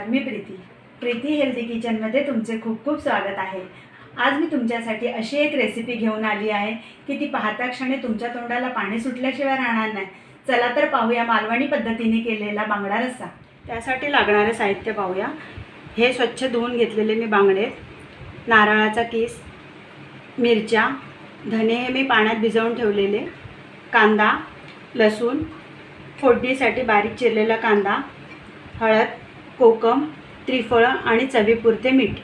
मी Preeti healthy किचनमध्ये तुमचे खूप खूप स्वागत आहे। आज मी तुमच्यासाठी अशी एक रेसिपी घेऊन आली आहे की ती पाहता क्षणी तुमच्या तोंडाला पाणी सुटल्याशिवाय राहणार नाही। चला तर पाहूया मालवणी पद्धतीने केलेला बांगडा रस्सा। त्यासाठी लागणारे साहित्य पाहूया। हे स्वच्छ धुवून घेतलेले मी बांगडे, नारळाचा किस, मिरच्या, धने हे मी पाण्यात भिजवून ठेवलेले, कांदा, लसूण, फोडणीसाठी बारीक चिरलेला कांदा, हळद, कोकम, त्रिफळ आणि चवीपुरते मीठ।